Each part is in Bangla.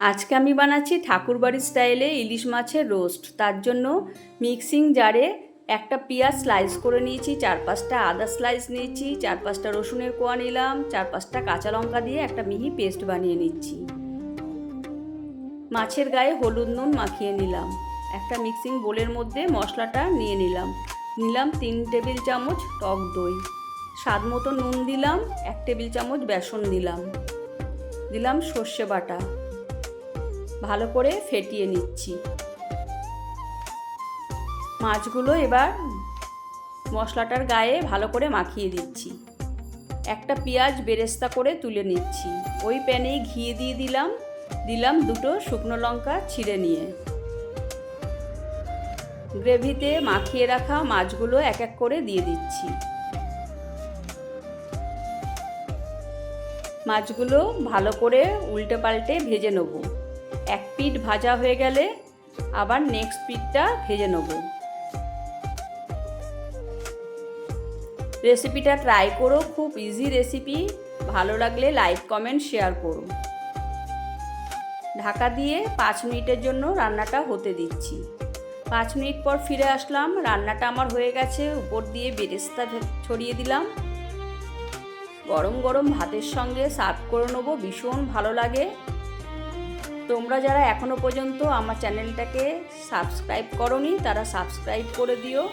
আজকে আমি বানাচ্ছি ঠাকুরবাড়ির স্টাইলে ইলিশ মাছের রোস্ট। তার জন্য মিক্সিং জারে একটা পেঁয়াজ স্লাইস করে নিয়েছি, 4-5টা আদা স্লাইস নিয়েছি, 4-5টা রসুনের কোয়া নিলাম, 4-5টা কাঁচা লঙ্কা দিয়ে একটা মিহি পেস্ট বানিয়ে নিচ্ছি। মাছের গায়ে হলুদ নুন মাখিয়ে নিলাম। একটা মিক্সিং বোলের মধ্যে মশলাটা নিয়ে নিলাম। 3 টেবিল চামচ টক দই, স্বাদ মতো নুন দিলাম, 1 টেবিল চামচ বেসন দিলাম সর্ষে বাটা। ভালো করে ফেটিয়ে নিচ্ছি। মাছগুলো এবার মশলাটার গায়ে ভালো করে মাখিয়ে দিচ্ছি। একটা পেঁয়াজ বেরেস্তা করে তুলে নিচ্ছি। ওই প্যানেই ঘি দিয়ে দিলাম 2টো শুকনো লঙ্কা ছিঁড়ে নিয়ে। গ্রেভিতে মাখিয়ে রাখা মাছগুলো এক এক করে দিয়ে দিচ্ছি। মাছগুলো ভালো করে উল্টে পাল্টে ভেজে নেব। এক পিঠ ভাজা হয়ে গেলে আবার নেক্সট পিঠটা ভেজে নেব। রেসিপিটা ট্রাই করো, খুব ইজি রেসিপি। ভালো লাগলে লাইক কমেন্ট শেয়ার করো। ঢাকা দিয়ে 5 মিনিটের জন্য রান্নাটা হতে দিচ্ছি। 5 মিনিট পর ফিরে আসলাম। রান্নাটা আমার হয়ে গেছে। উপর দিয়ে বেরেস্তা ছড়িয়ে দিলাম। গরম গরম ভাতের সঙ্গে সার্ভ করে নেবো, ভীষণ ভালো লাগে। তোমরা যারা এখনও পর্যন্ত আমার চ্যানেলটাকে সাবস্ক্রাইব করোনি তারা সাবস্ক্রাইব করে দিও।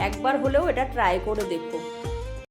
একবার হলেও এটা ট্রাই করে দেখো।